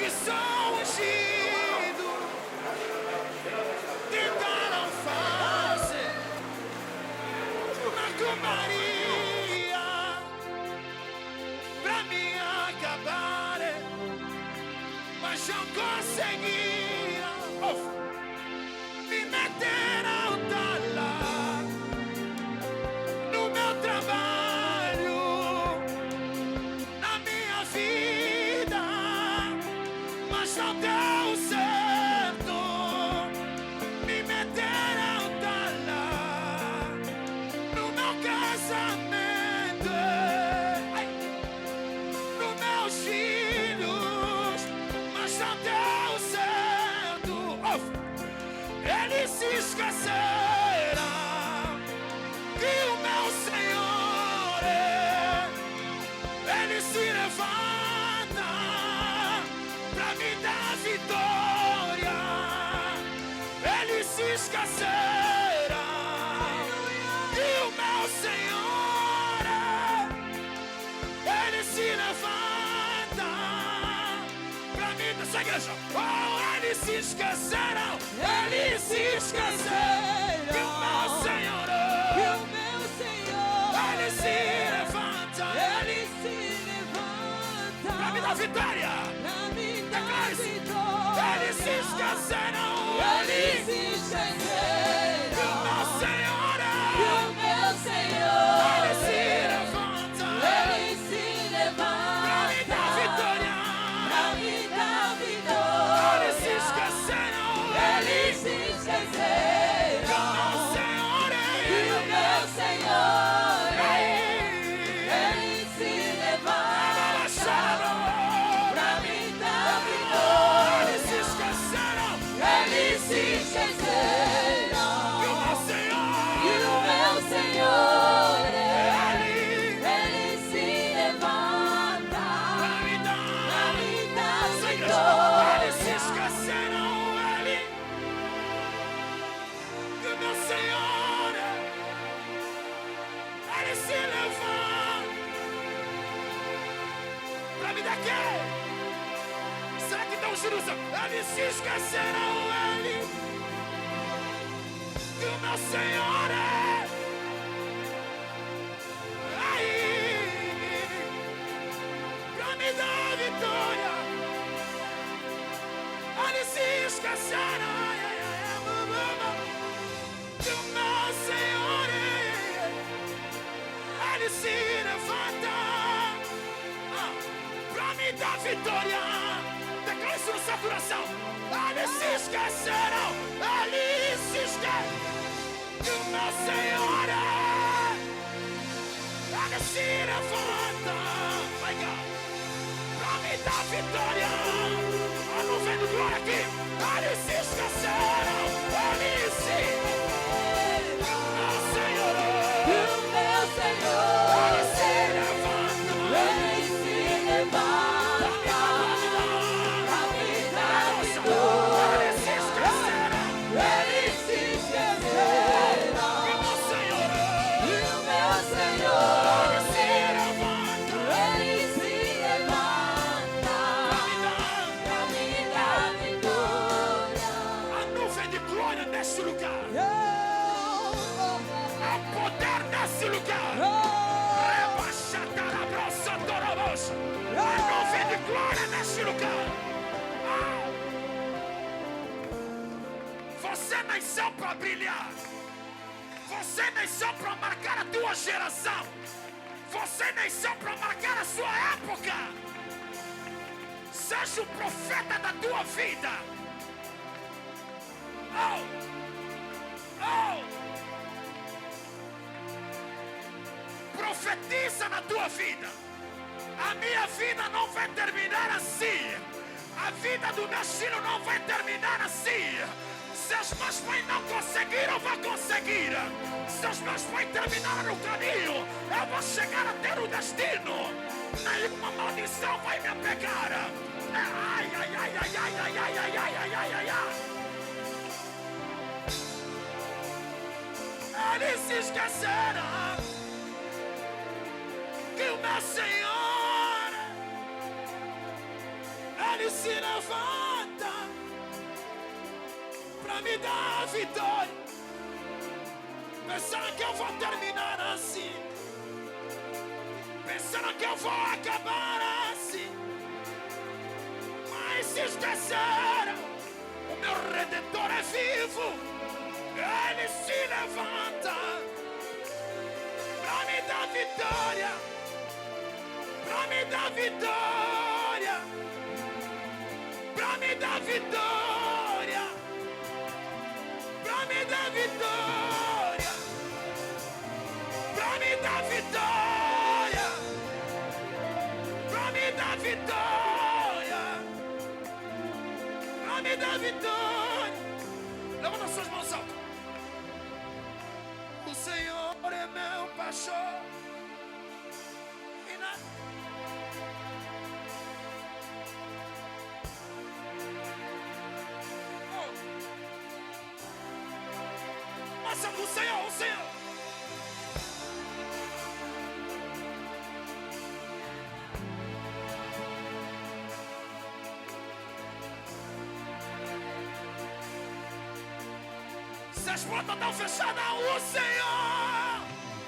que sou ungido, tentaram fazer macumbaria pra me acabar, mas não conseguiram me meter ao talhar no meu trabalho, na minha vida, mas não deu certo me meter ao talhar no meu casamento, nos meus filhos, mas não deu certo. Eles se esqueceram que o meu Senhor, Ele se levanta pra me dar vitória. Eles se esqueceram que o meu Senhor, Ele se levanta pra me dar. Essa igreja, eles se esqueceram. Eles se esqueceram que o meu Senhor, Ele se levanta pra me dar vitória. Declare isso. Eles se esqueceram. Eles se esqueceram que o meu Senhor, Ele se levanta pra me dar vitória. Eles se esqueceram. Eles se esqueceram que o meu Senhor, Ele se levanta pra me dar vitória. eles se esqueceram. Eles se esqueceram Que o meu que o meu Senhor, Ele se levanta pra me dar vitória. eles se esqueceram. Que o meu Senhor, Ele se levanta pra me dar quê? Será que estão ungidos? Eles se esqueceram. Que o meu Senhor, pra me dar vitória. Eles se esqueceram. Que o meu Senhor, Ele se levanta pra me dar vitória. Declare isso no seu coração. Eles se esqueceram. Eles se esqueceram. Que o meu Senhor, Ele se levanta, vai cá, pra me dar vitória. A nuvem de glória aqui. Eles se esqueceram. Eles se Que o meu Senhor, Ele se levanta. Ele se levanta pra me dar vitória. Eles se esqueceram. Eles se esqueceram Que o meu Senhor, que o meu Senhor, Ele se levanta. Ele se levanta pra me dar vitória. A nuvem de glória nesse lugar. Há poder nesse lugar. A nuvem de glória nesse lugar. Você nasceu para brilhar. Você nasceu para marcar a tua geração. Você nasceu para marcar a sua época. Seja o profeta da tua vida. Profetiza na tua vida. A minha vida não vai terminar assim. A vida do meu filho não vai terminar assim. Seus meus pais não conseguiram, vou conseguir. Seus meus pais terminaram o caminho, eu vou chegar até o destino. Nenhuma maldição vai me pegar. Ai, ai, ai, ai, ai, ai, ai, ai, ai, ai, ai, ai, ai. Eles se esqueceram que o meu Senhor, Ele se levanta para me dar a vitória. Pensando que eu vou terminar assim, pensando que eu vou acabar assim, mas se esqueceram, o meu Redentor é vivo. Ele se levanta para me dar vitória, para me dar vitória, para me dar vitória, para me dar vitória, para me dar vitória, para me dar vitória, para me dar vitória. Levanta suas mãos altas. O Senhor é meu pastor e nada. Mostra o Senhor, o Senhor. Se as portas estão fechadas, o Senhor,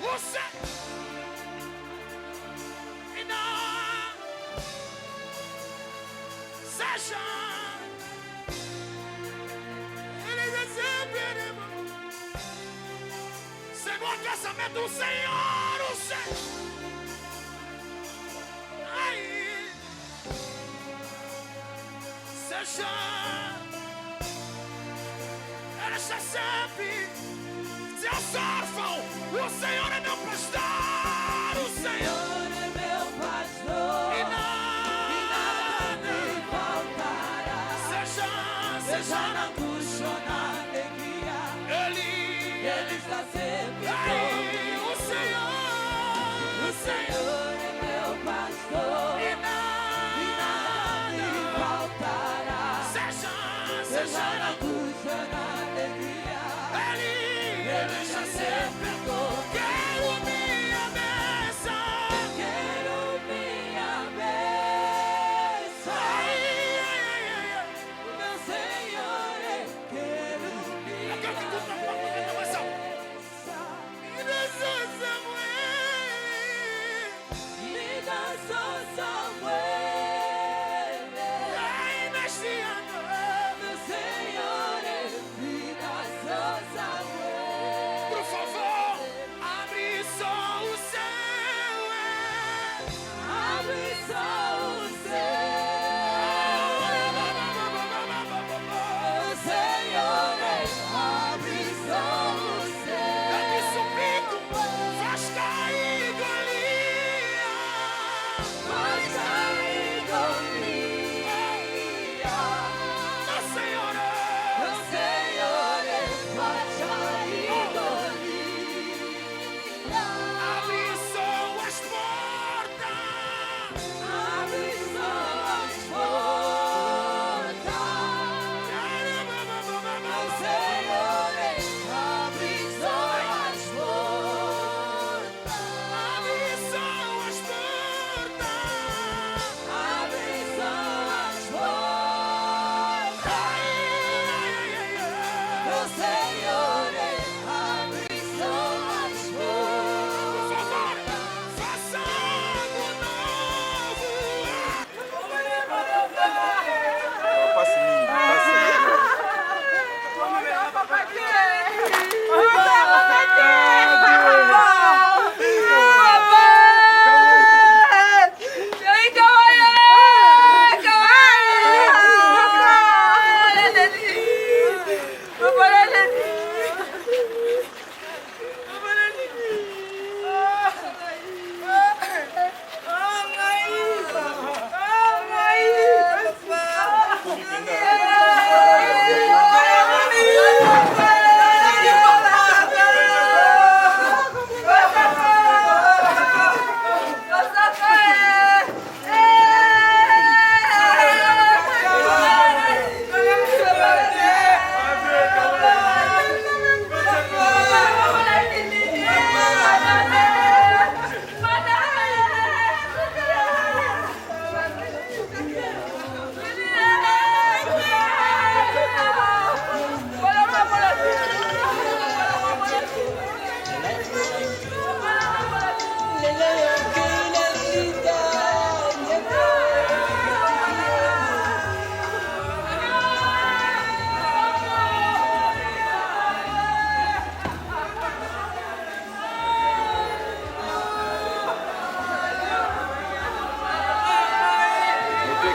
o Senhor. E não seja. Ele é sempre Senhor, casamento, o Senhor, o Senhor. Aí, seja. Ele está sempre. Deus órfão, o Senhor é meu pastor, o Senhor é meu pastor, e nada me faltará. Seja Na angústia ou na alegria, Ele está sempre aí, comigo. o Senhor é meu pastor, e nada me faltará. Seja Na angústia ou na alegria, Ele está sempre comigo.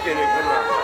Salah.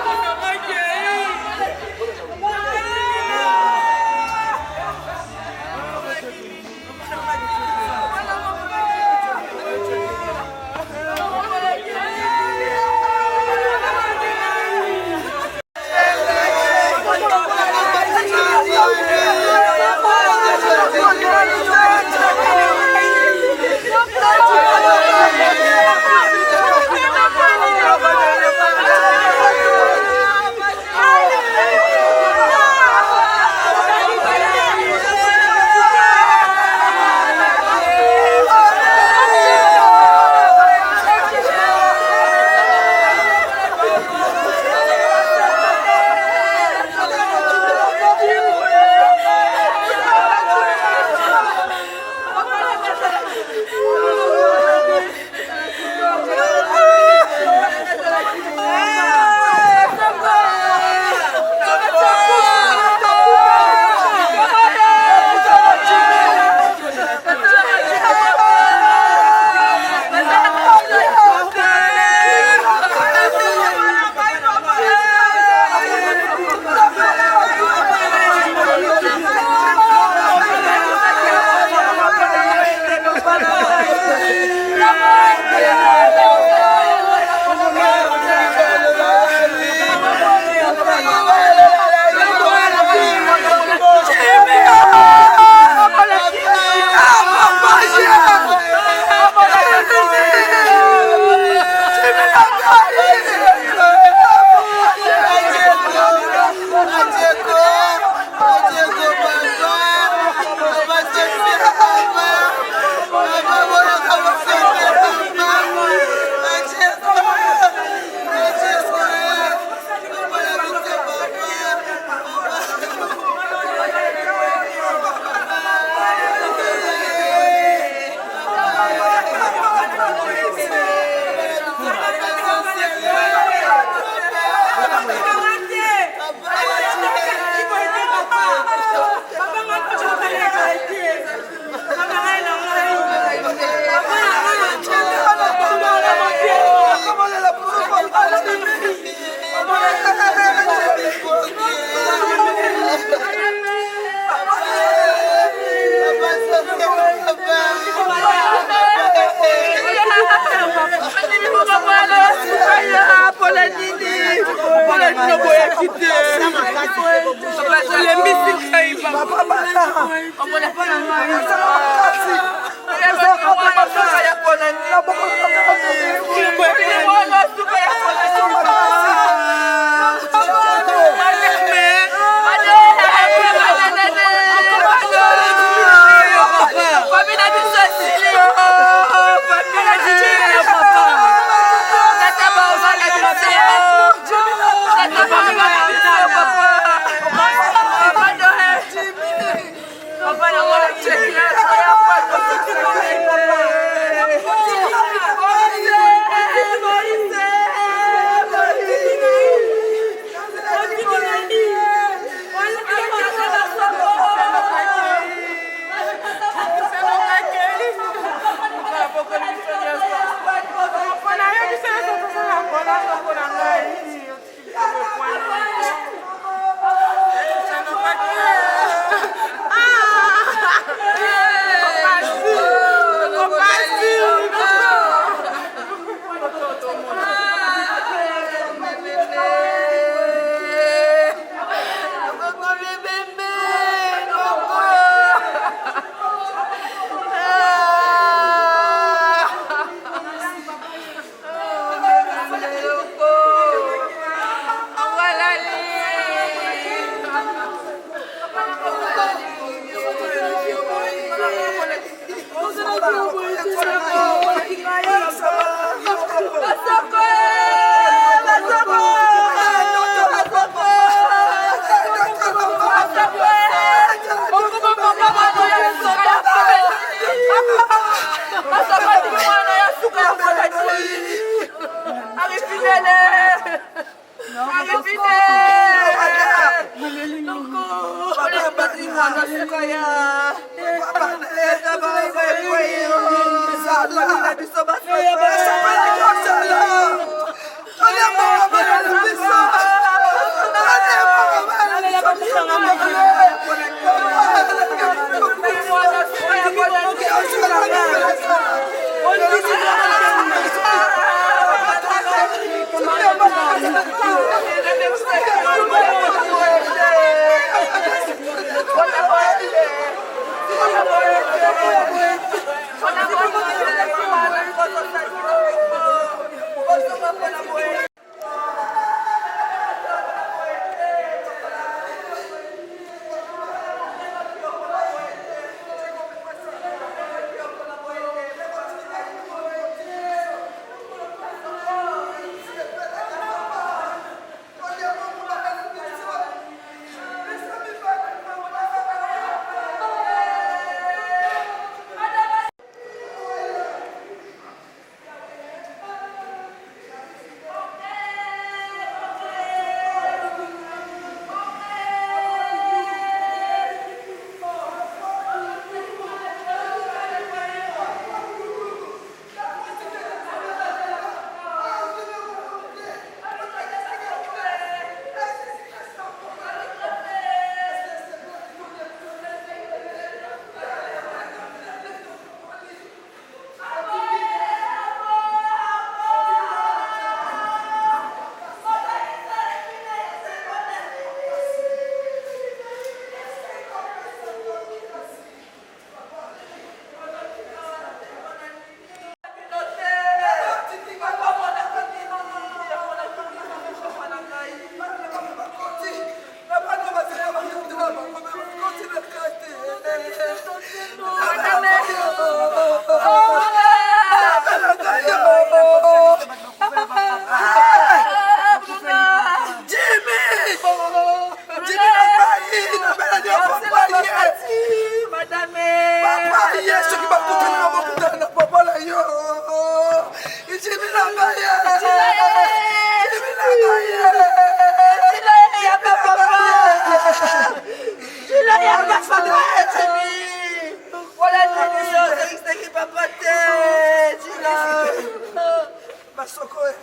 Basokoe.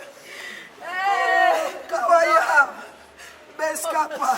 Kawaya. Beskapa.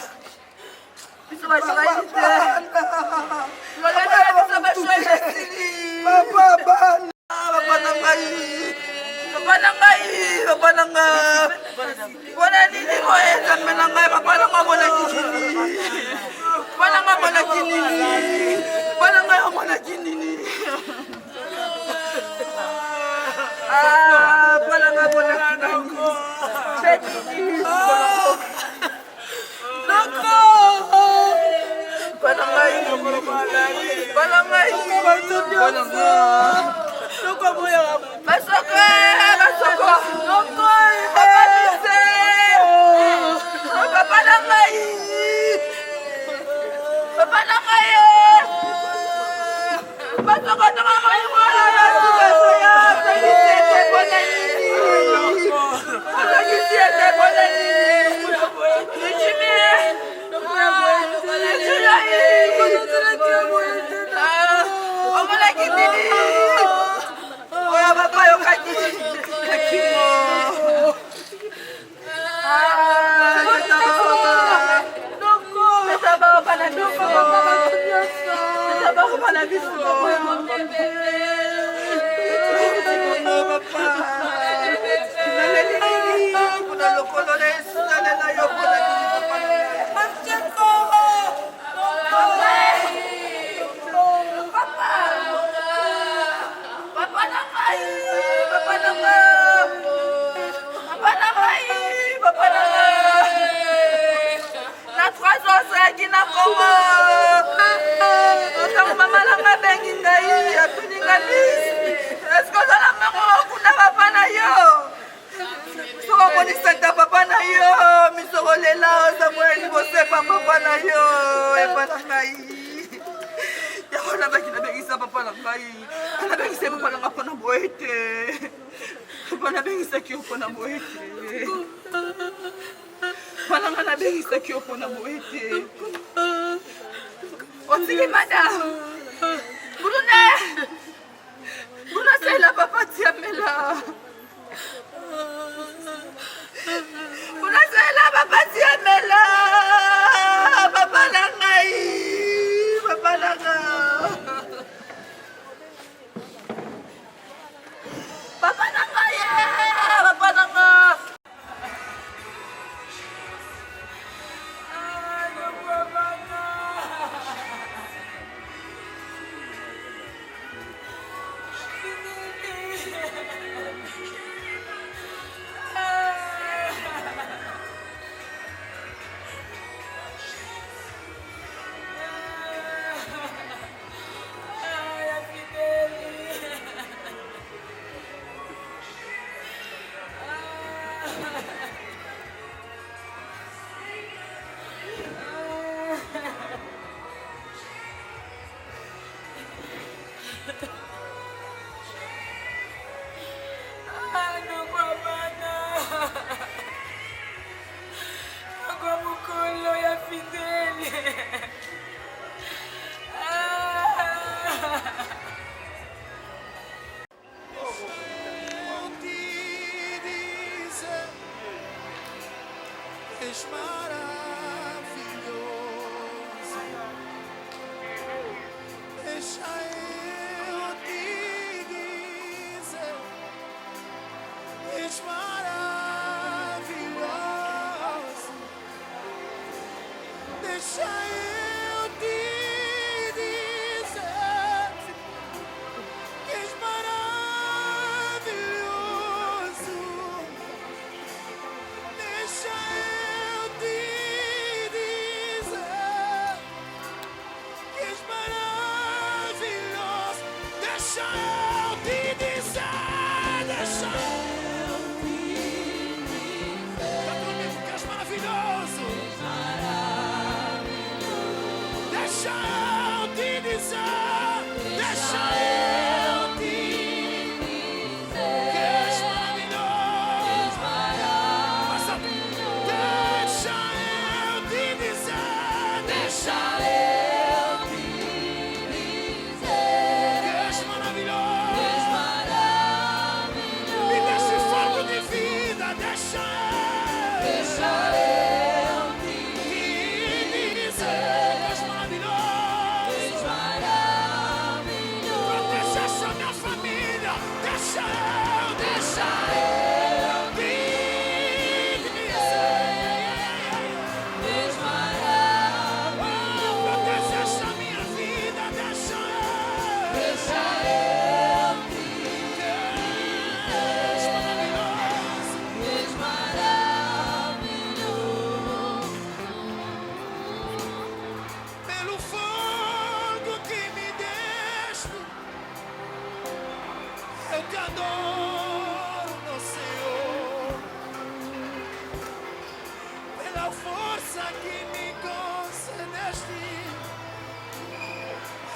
a força que me concedeste.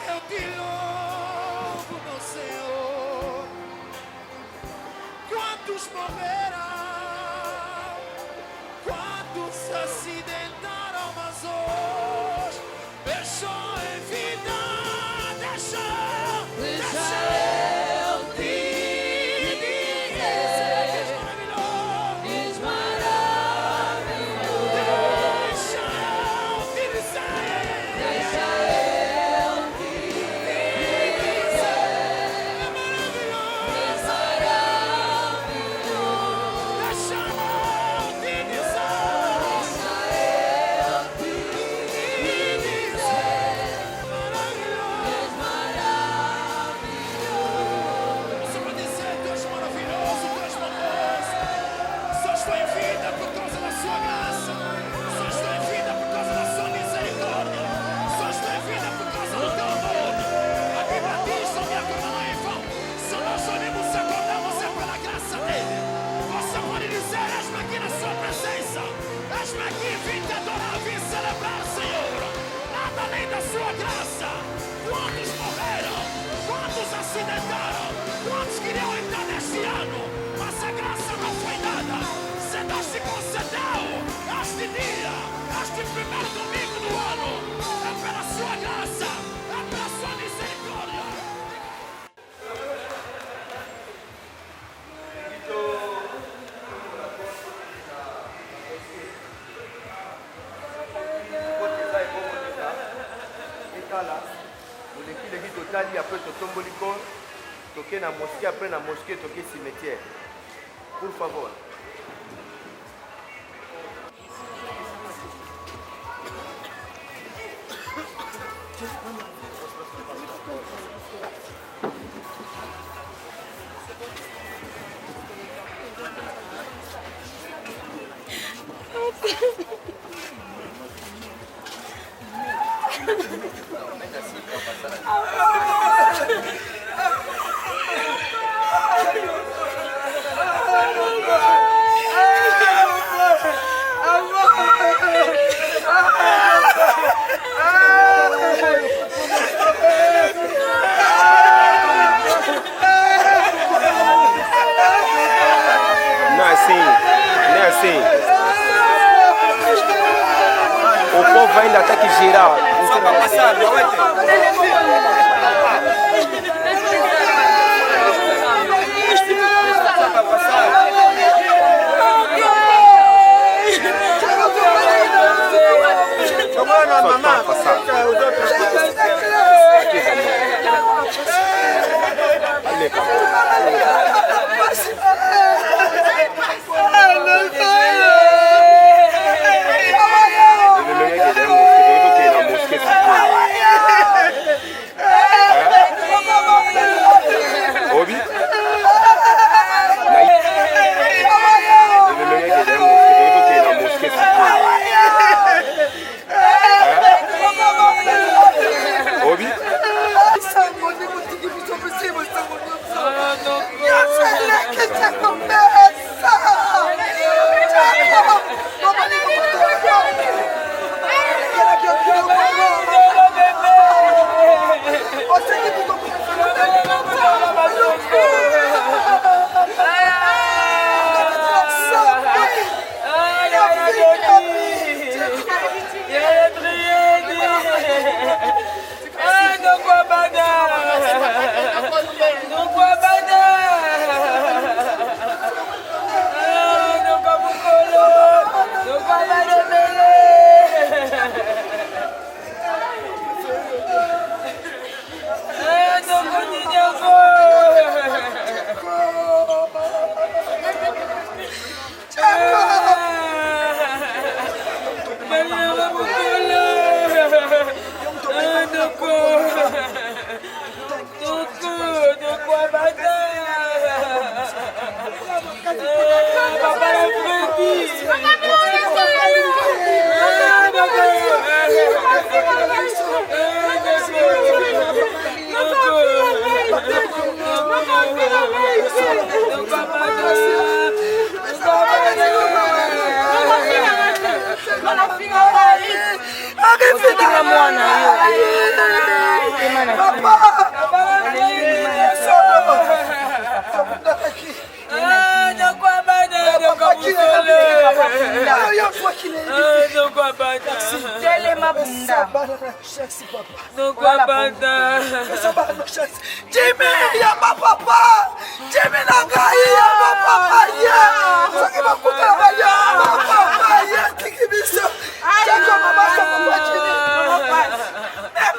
Eu te louvo, meu Senhor. Quantos morreram, quantos se acidentaram, mas hoje deixou em vida, deixa eu te dizer que és maravilhoso. És maravilhoso. Deixa eu te dizer, Deixa eu te dizer. é maravilhoso. És maravilhoso. Deixa eu te dizer, só para dizer, tu és maravilhoso, tu és bondoso. Só estou em vida por causa da sua graça. Só estou em vida por causa da sua misericórdia. Só estou em vida por causa do teu amor. A Bíblia diz, não me acordará em vão. Se nós unimos e acordamos é pela graça dele. Você pode dizer, és-me aqui na sua presença. És-me aqui, vim te adorar, vim celebrar, Senhor. Nada além da sua graça. Quantos morreram? Quantos acidentaram? Quantos queriam entrar neste ano? Mas a graça não foi dada. Se Deus te concedeu este dia, este primeiro domingo do ano, é pela sua graça, é pela sua misericórdia. Après totomboli corps, toquer na mosquée, après na mosquée, toquer cimetière. Por favor. Não é assim, não é assim. O povo ainda tem que girar. Só para passar, não é? Só para passar. Obi? mwana yo. Papa. Jimmy, ya papa. Jimmy na ngai ya papa. Soki makuta ya papa. Tiki biso. Chako mabasa papa Jimmy.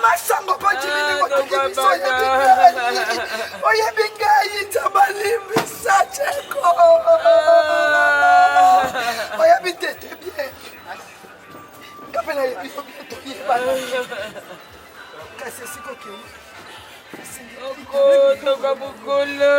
Masango pa Jimmy ngo tiki biso ya Jimmy. Oye bingai tabalimbi sacheko. Oye bitete bien. Kapena yebiso bieto bien. Kasi siko ke. Oko toka bukolo.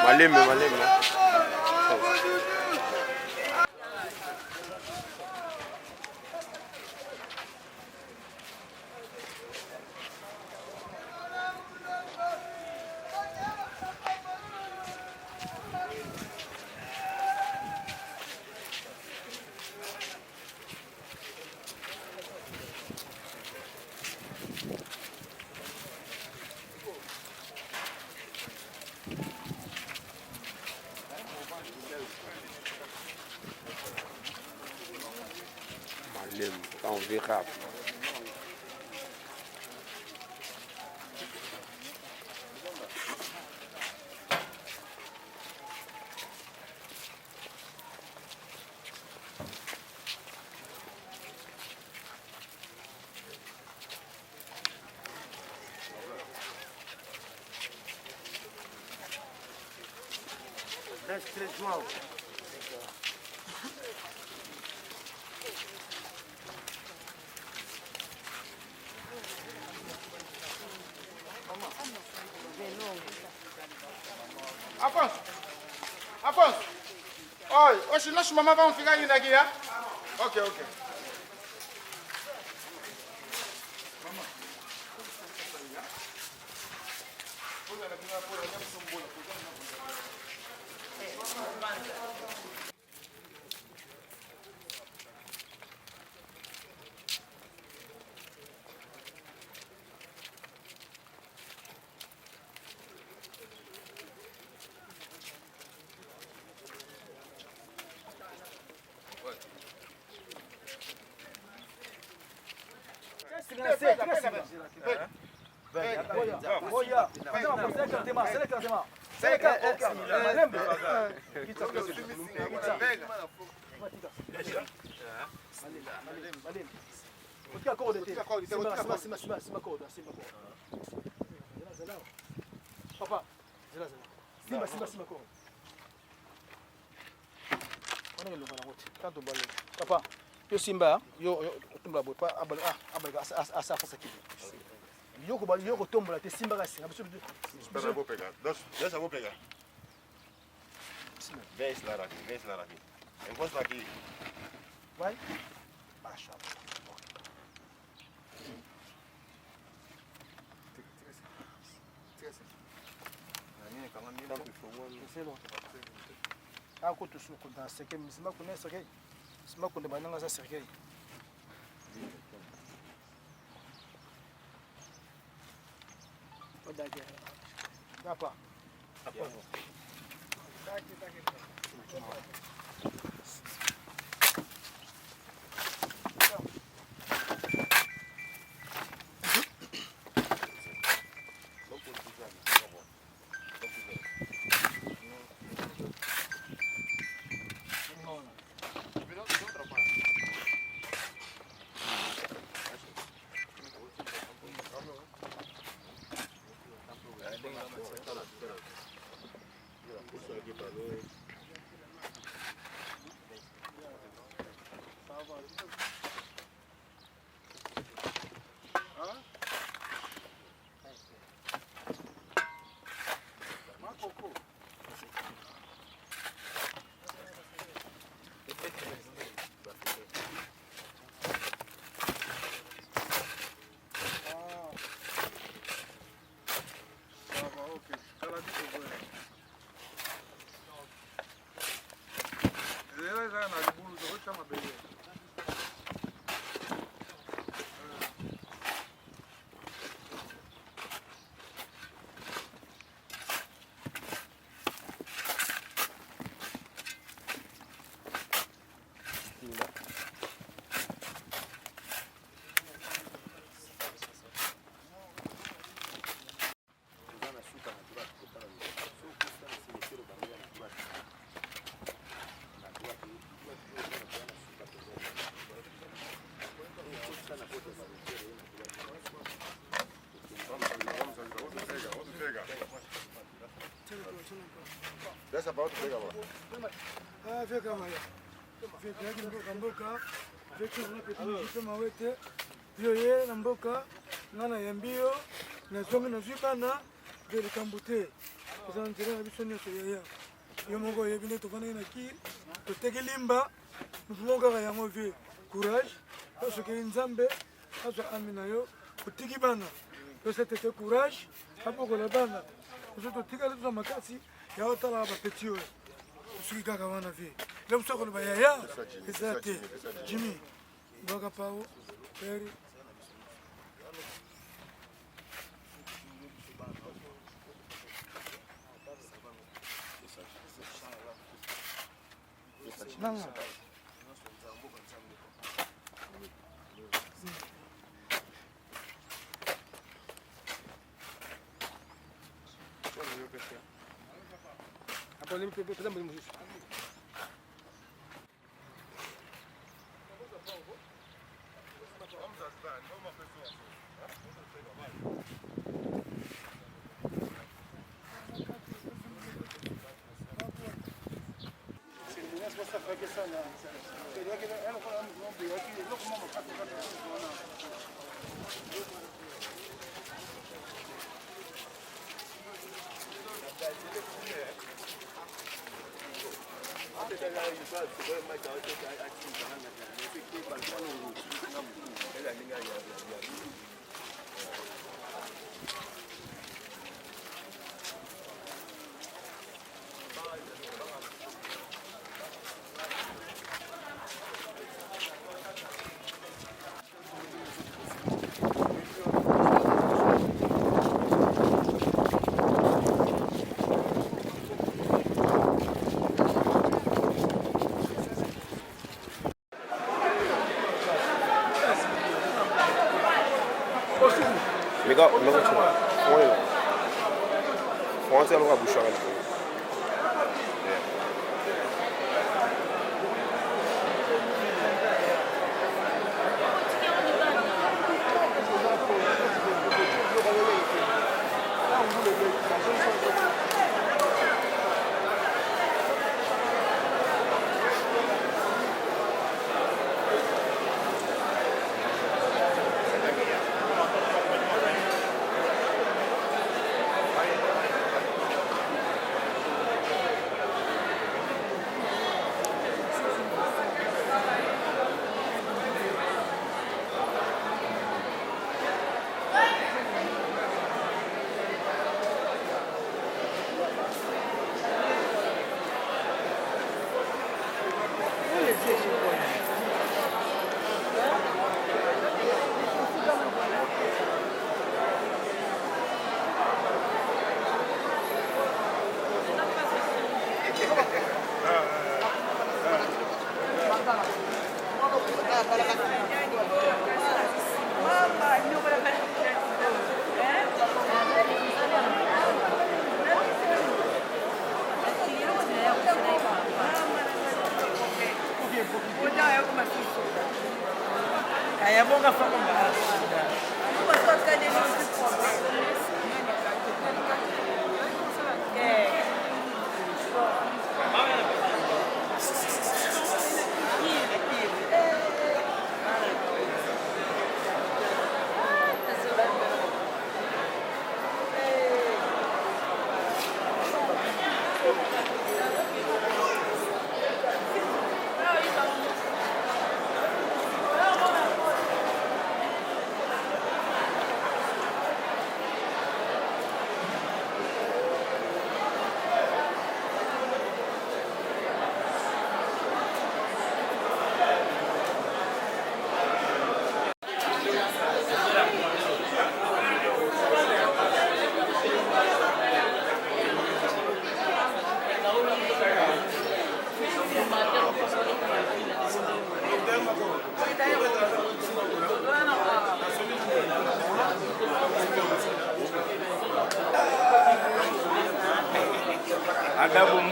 Malembe, malembe. On verra. Mestre João. Afonso! Afonso! Oi, hoje nós mamãe vamos ficar ainda aqui, é? Ok, ok. Papa, yo simba, yo tumba bo pa abali asa fasa kibi. Yo ko tombola te simba ka singa. Espera, vou pegar. Deixa, vou pegar. Vem esse lado aqui, vem esse lado aqui. Encosta aqui. Vai. Baixa. Ako tu suku da seke misima kune seke. Sima kune bananga za seke. Apa? Apa? Dessa para outra pega lá. Ah, vem cá, Maia. Vem cá, mboka. Vem cá, na petit jipe mawete. Yoye na mboka, ngana yambio, na zongi na zikana, vele kambute. Eza nzela na biso nyonso yaya. Yo moko yebine tofana na ki, toteki limba, mfumoka ka yango vie. Courage, parce que nzambe, azo amina yo, otiki bana. Yo c'était courage, apokola bana. Ozo totika leto makasi. Ya otala ba petit yo. Suki kaka wana vie. Le msoko ba yaya. Ezate. Jimmy. Boka pao. Peri. Nanga. Apa ni pesa mbili mwisho. Mega, mega chuma. Voilà. Français alors à boucher avec.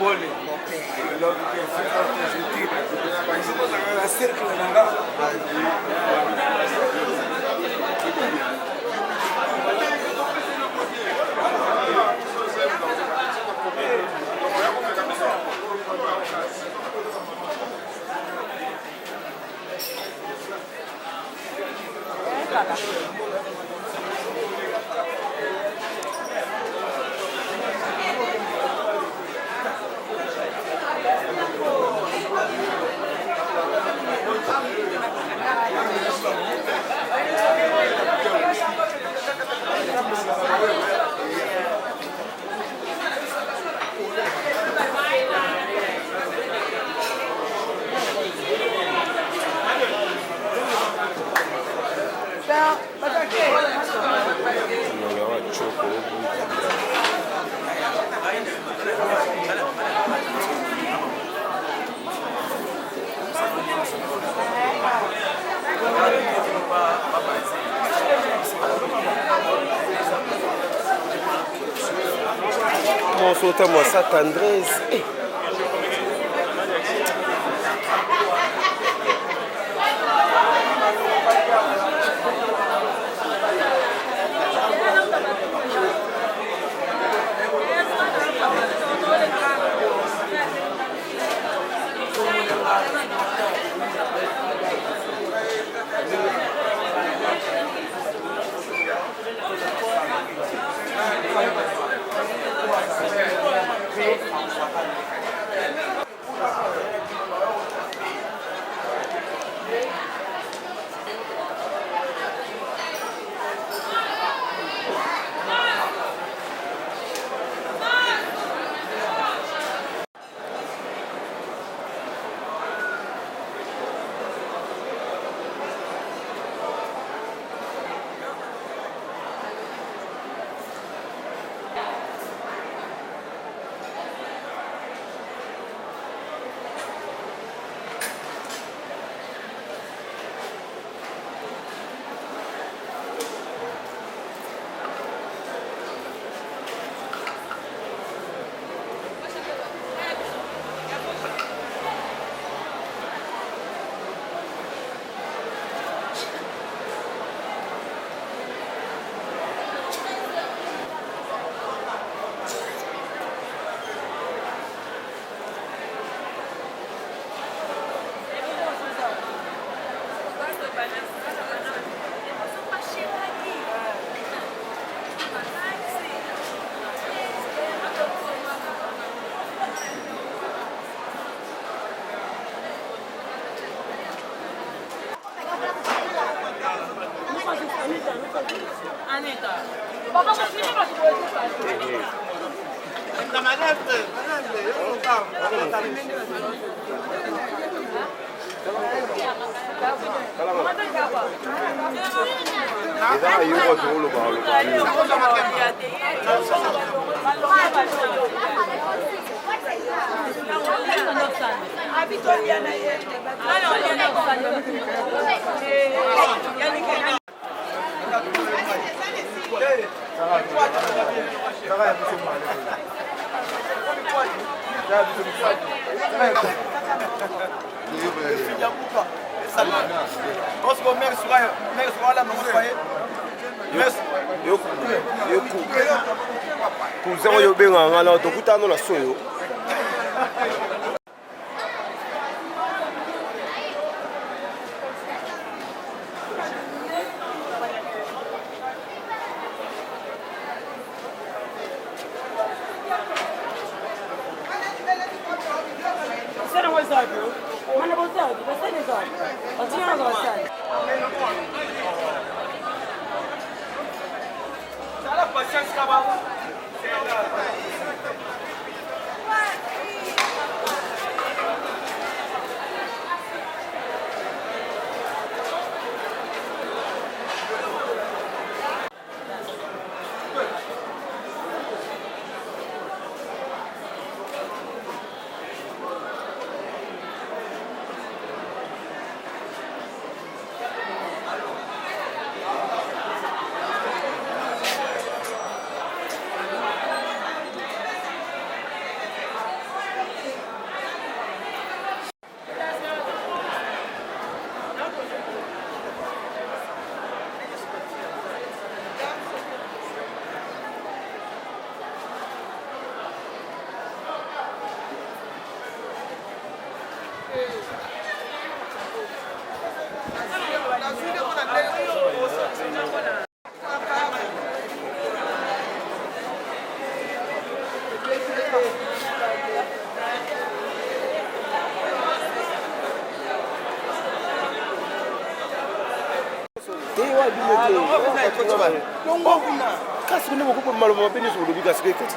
Mbole. Mon sauté moi ça tendresse. Cousin yo benga ngala tokutana na soyo. kasi kuna mkupo maloma mapeni zolobika sikekati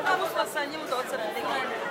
Vamos passar em um outro,